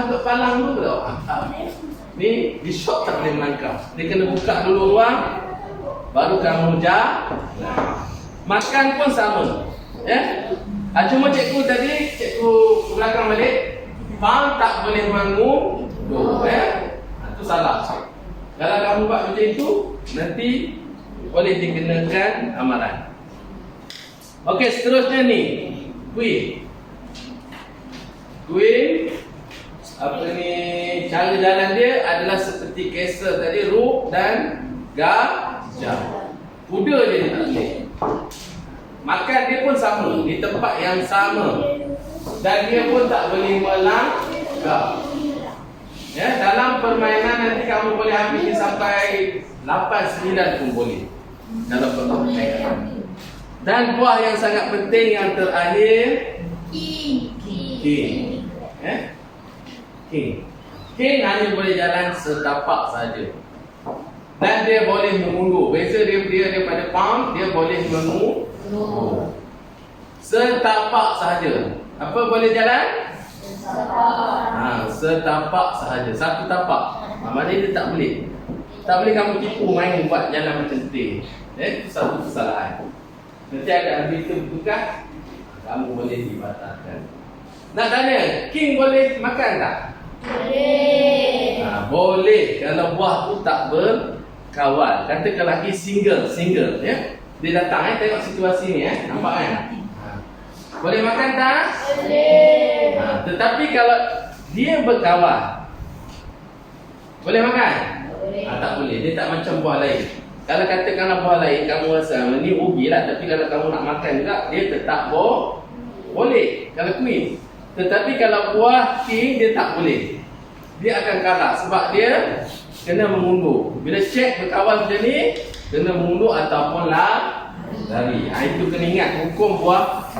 untuk palang tu tau. Ni di shop tak boleh melangkah. Dia kena buka dulu ruang, baru kamu jalan. Makan pun sama. Ya. Cuma cikgu tadi, cikgu belakang balik, palm tak boleh mengundur. Ya. Itu salah. Kalau kamu buat macam itu, nanti boleh dikenakan amaran. Okey, seterusnya ni. Kuih. Apa ni, cara jalan dia adalah seperti kesel tadi, ruk dan gajah. Kuda je dia tak boleh. Makan dia pun sama, di tempat yang sama. Dan dia pun tak boleh melangkah. Ya, dalam permainan nanti kamu boleh ambil sampai 8-9 pun boleh. Dalam permainan. Dan buah yang sangat penting yang terakhir, king. King hanya boleh jalan setapak saja. Dan dia boleh mengundur. Biasa dia pada palm, dia boleh mengundur. Setapak sahaja. Apa boleh jalan? Setapak sahaja. Satu tapak. Maknanya dia tak boleh. Tak boleh kamu tipu main buat jalan macam tu. Itu satu kesalahan. Nanti ada ambil itu bertukar, kamu boleh dibatalkan. Nak tanya, king boleh makan tak? Boleh. Boleh kalau buah tu tak berkawan. Katakanlah single ya. Dia datang tengok situasi ni nampak kan? Boleh makan tak? Boleh. Tetapi kalau dia berkawan, boleh makan? Boleh. Tak boleh. Dia tak macam buah lain. Kalau katakanlah buah lain kamu rasa ni rugi lah, tapi kalau kamu nak makan juga, dia tetap boleh. Kalau kuih. Tetapi kalau buah king, dia tak boleh. Dia akan kalah sebab dia kena mengundur. Bila cek berkawan macam ni, kena mengundur ataupun lari. Itu kena ingat hukum buah